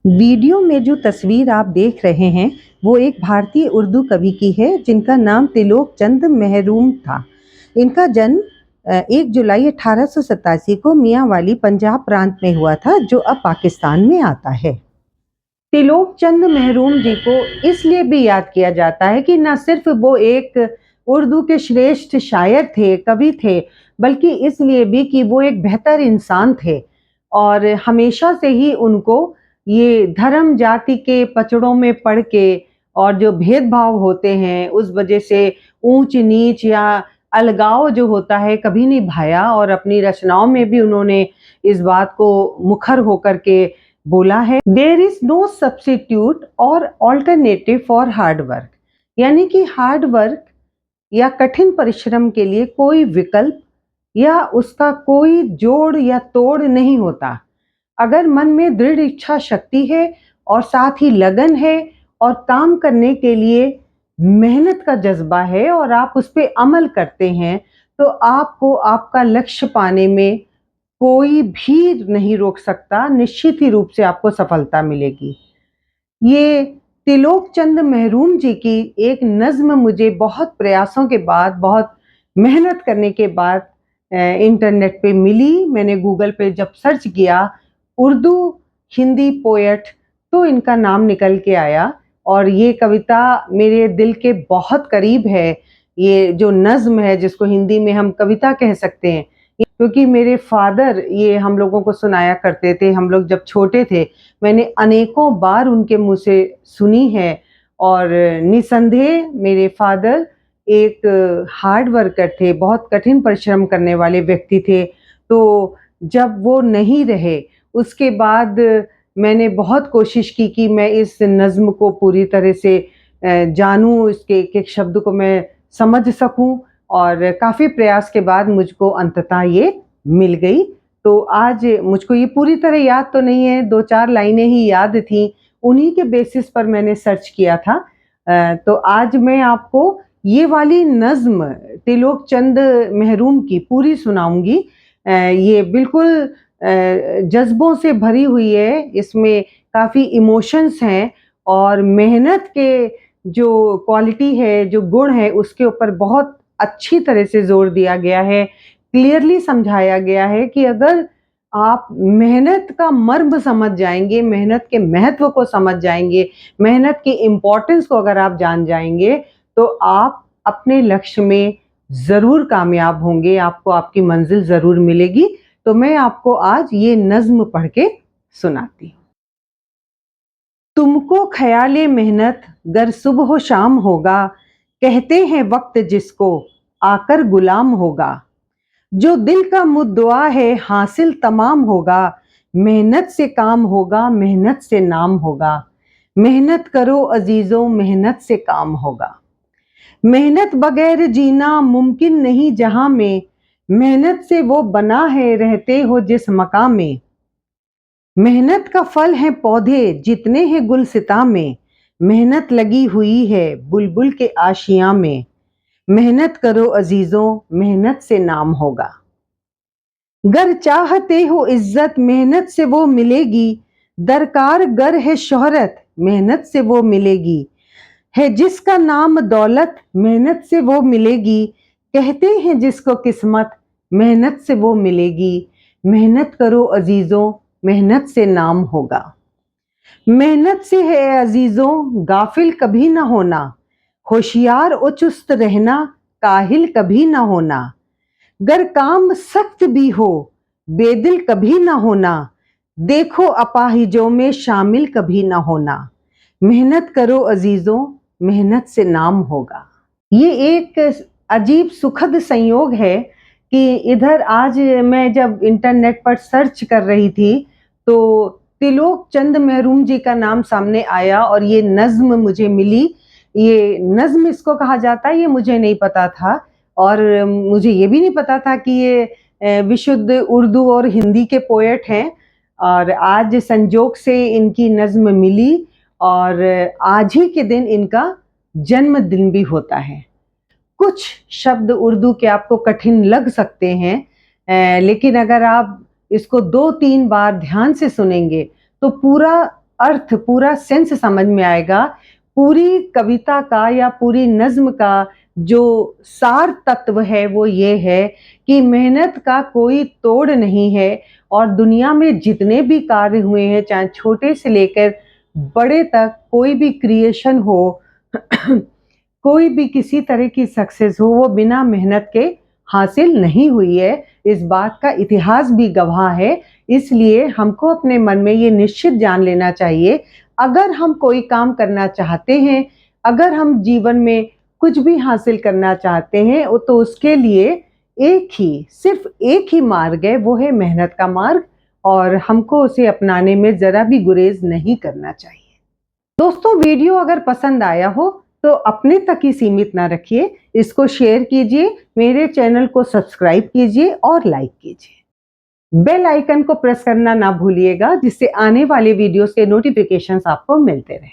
Video में जो तस्वीर आप देख रहे हैं वो एक भारतीय उर्दू कवि की है जिनका नाम तिलोक चंद महरूम था। इनका जन्म 1 जुलाई 1887 को मियांवाली पंजाब प्रांत में हुआ था, जो अब पाकिस्तान में आता है। तिलोक चंद महरूम जी को इसलिए भी याद किया जाता है कि न सिर्फ वो एक उर्दू के श्रेष्ठ शायर थे, कवि थे, बल्कि इसलिए भी कि वो एक बेहतर इंसान थे। और हमेशा से ही उनको ये धर्म जाति के पचड़ों में पड़ के और जो भेदभाव होते हैं उस वजह से ऊंच नीच या अलगाव जो होता है कभी नहीं भाया, और अपनी रचनाओं में भी उन्होंने इस बात को मुखर होकर के बोला है। देयर इज नो सब्स्टिट्यूट और ऑल्टरनेटिव फॉर हार्ड वर्क, यानी कि हार्ड वर्क या कठिन परिश्रम के लिए कोई विकल्प या उसका कोई जोड़ या तोड़ नहीं होता। अगर मन में दृढ़ इच्छा शक्ति है और साथ ही लगन है और काम करने के लिए मेहनत का जज्बा है और आप उस पर अमल करते हैं, तो आपको आपका लक्ष्य पाने में कोई भी नहीं रोक सकता। निश्चित ही रूप से आपको सफलता मिलेगी। ये तिलोक चंद महरूम जी की एक नज्म मुझे बहुत प्रयासों के बाद, बहुत मेहनत करने के बाद इंटरनेट पे मिली। मैंने गूगल पे जब सर्च किया उर्दू हिंदी पोएट, तो इनका नाम निकल के आया और ये कविता मेरे दिल के बहुत करीब है। ये जो नज्म है जिसको हिंदी में हम कविता कह सकते हैं, क्योंकि मेरे फादर ये हम लोगों को सुनाया करते थे। हम लोग जब छोटे थे मैंने अनेकों बार उनके मुंह से सुनी है। और निसंदेह मेरे फादर एक हार्ड वर्कर थे, बहुत कठिन परिश्रम करने वाले व्यक्ति थे। तो जब वो नहीं रहे उसके बाद मैंने बहुत कोशिश की कि मैं इस नज्म को पूरी तरह से जानूं, इसके एक एक शब्द को मैं समझ सकूं, और काफ़ी प्रयास के बाद मुझको अंततः ये मिल गई। तो आज मुझको ये पूरी तरह याद तो नहीं है, 2-4 लाइनें ही याद थी, उन्हीं के बेसिस पर मैंने सर्च किया था। तो आज मैं आपको ये वाली नज्म तिलोक चंद महरूम की पूरी सुनाऊंगी। ये बिल्कुल जज्बों से भरी हुई है, इसमें काफ़ी इमोशंस हैं और मेहनत के जो क्वालिटी है, जो गुण है, उसके ऊपर बहुत अच्छी तरह से जोर दिया गया है। क्लियरली समझाया गया है कि अगर आप मेहनत का मर्म समझ जाएंगे, मेहनत के महत्व को समझ जाएंगे, मेहनत की इम्पोर्टेंस को अगर आप जान जाएंगे, तो आप अपने लक्ष्य में ज़रूर कामयाब होंगे, आपको आपकी मंजिल ज़रूर मिलेगी। तो मैं आपको आज ये नज्म पढ़ के सुनाती हूँ। तुमको ख्याले मेहनत गर सुबह शाम होगा, कहते हैं वक्त जिसको आकर गुलाम होगा। जो दिल का मुद्दआ है हासिल तमाम होगा, मेहनत से काम होगा, मेहनत से नाम होगा। मेहनत करो अजीजों, मेहनत से काम होगा। मेहनत बगैर जीना मुमकिन नहीं जहां में, मेहनत से वो बना है रहते हो जिस मकाम में। मेहनत का फल है पौधे जितने हैं गुलसिता में, मेहनत लगी हुई है बुलबुल के आशियां में। मेहनत करो अजीजों, मेहनत से नाम होगा। गर चाहते हो इज्जत, मेहनत से वो मिलेगी। दरकार गर है शोहरत, मेहनत से वो मिलेगी। है जिसका नाम दौलत, मेहनत से वो मिलेगी। कहते हैं जिसको किस्मत, मेहनत से वो मिलेगी। मेहनत करो अजीजों, मेहनत से नाम होगा। मेहनत से है अजीजों गाफिल कभी ना होना, होशियार और चुस्त रहना, काहिल कभी ना होना। गर काम सख्त भी हो बेदिल कभी ना होना, देखो अपाहिजों में शामिल कभी ना होना। मेहनत करो अजीजों, मेहनत से नाम होगा। ये एक अजीब सुखद संयोग है कि इधर आज मैं जब इंटरनेट पर सर्च कर रही थी तो तिलोक चंद महरूम जी का नाम सामने आया और ये नज्म मुझे मिली। ये नज्म इसको कहा जाता है ये मुझे नहीं पता था, और मुझे ये भी नहीं पता था कि ये विशुद्ध उर्दू और हिंदी के पोएट हैं। और आज संजोग से इनकी नज्म मिली और आज ही के दिन इनका जन्मदिन भी होता है। कुछ शब्द उर्दू के आपको कठिन लग सकते हैं, लेकिन अगर आप इसको 2-3 बार ध्यान से सुनेंगे तो पूरा अर्थ, पूरा सेंस समझ में आएगा। पूरी कविता का या पूरी नज्म का जो सार तत्व है वो ये है कि मेहनत का कोई तोड़ नहीं है और दुनिया में जितने भी कार्य हुए हैं, चाहे छोटे से लेकर बड़े तक, कोई भी क्रिएशन हो कोई भी किसी तरह की सक्सेस हो, वो बिना मेहनत के हासिल नहीं हुई है। इस बात का इतिहास भी गवाह है। इसलिए हमको अपने मन में ये निश्चित जान लेना चाहिए, अगर हम कोई काम करना चाहते हैं, अगर हम जीवन में कुछ भी हासिल करना चाहते हैं, तो उसके लिए एक ही, सिर्फ एक ही मार्ग है, वो है मेहनत का मार्ग, और हमको उसे अपनाने में ज़रा भी गुरेज नहीं करना चाहिए। दोस्तों, वीडियो अगर पसंद आया हो तो अपने तक ही सीमित ना रखिए, इसको शेयर कीजिए, मेरे चैनल को सब्सक्राइब कीजिए और लाइक कीजिए। बेल आइकन को प्रेस करना ना भूलिएगा, जिससे आने वाले वीडियोस के नोटिफिकेशंस आपको मिलते रहें।